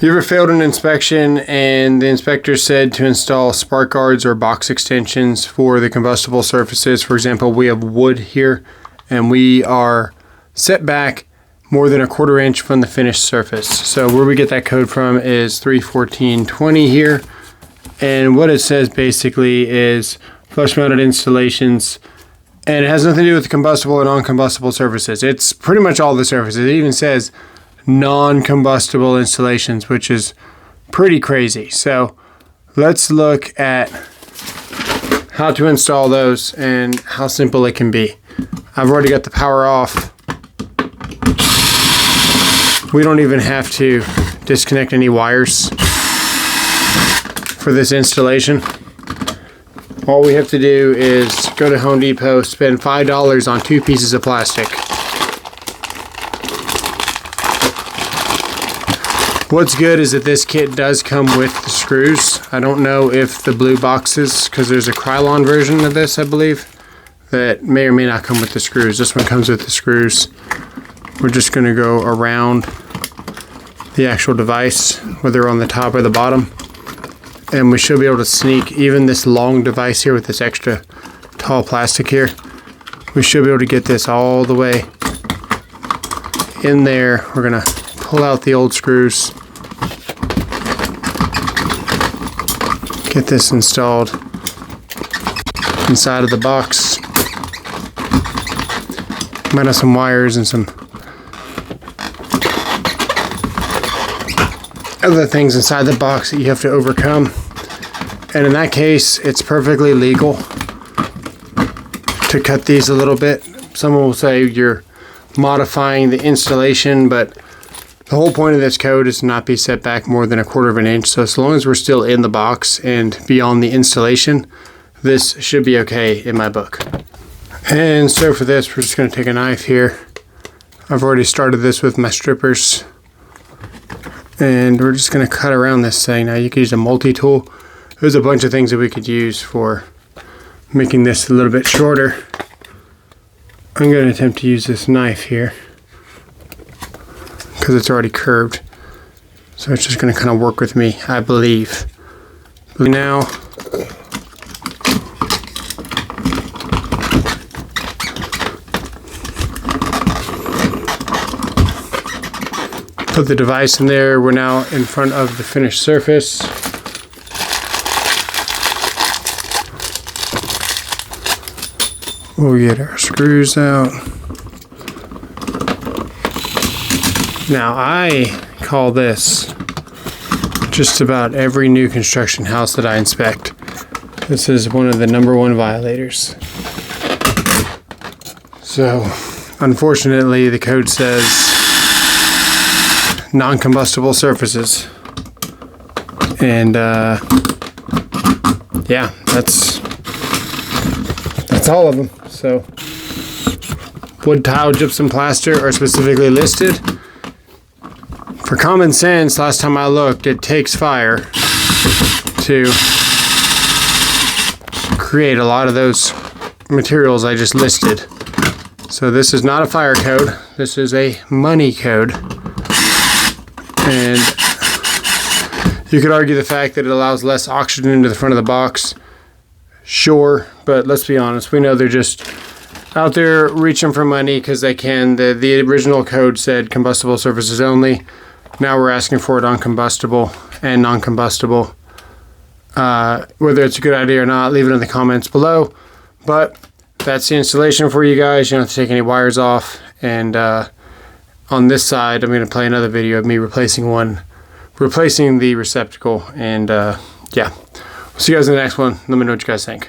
You ever failed an inspection and the inspector said to install spark guards or box extensions for the combustible surfaces? For example, we have wood here and we are set back more than 1/4 inch from the finished surface. So where we get that code from is 31420 here. And what it says basically is flush mounted installations, and it has nothing to do with combustible or non-combustible surfaces. It's pretty much all the surfaces. It even says non-combustible installations, which is pretty crazy. So let's look at how to install those and how simple it can be. I've already got the power off. We don't even have to disconnect any wires for this installation. All we have to do is go to Home Depot, spend $5 on 2 pieces of plastic. What's good is that this kit does come with the screws. I don't know if the blue boxes, because there's a Krylon version of this, I believe, that may or may not come with the screws. This one comes with the screws. We're just going to go around the actual device, whether on the top or the bottom. And we should be able to sneak even this long device here with this extra tall plastic here. We should be able to get this all the way in there. We're going to pull out the old screws. Get this installed inside of the box. Might have some wires and some other things inside the box that you have to overcome. And in that case, it's perfectly legal to cut these a little bit. Someone will say you're modifying the installation, but the whole point of this code is to not be set back more than 1/4 inch. So as long as we're still in the box and beyond the installation, this should be okay in my book. And so for this, we're just going to take a knife here. I've already started this with my strippers. And we're just going to cut around this thing. Now you could use a multi-tool. There's a bunch of things that we could use for making this a little bit shorter. I'm going to attempt to use this knife here because it's already curved. So it's just going to kind of work with me, I believe. Now, put the device in there. We're now in front of the finished surface. We'll get our screws out. Now I call this just about every new construction house that I inspect. This is one of the #1 violators. So unfortunately the code says non-combustible surfaces, and yeah, that's all of them. So wood, tile, gypsum, plaster are specifically listed. For common sense, last time I looked, it takes fire to create a lot of those materials I just listed. So this is not a fire code, this is a money code. And you could argue the fact that it allows less oxygen into the front of the box. Sure, but let's be honest, we know they're just out there reaching for money because they can. The original code said combustible surfaces only. Now we're asking for it on combustible and non-combustible. Whether it's a good idea or not, leave it in the comments below. But that's the installation for you guys. You don't have to take any wires off. And on this side, I'm going to play another video of me replacing the receptacle. And yeah, we'll see you guys in the next one. Let me know what you guys think.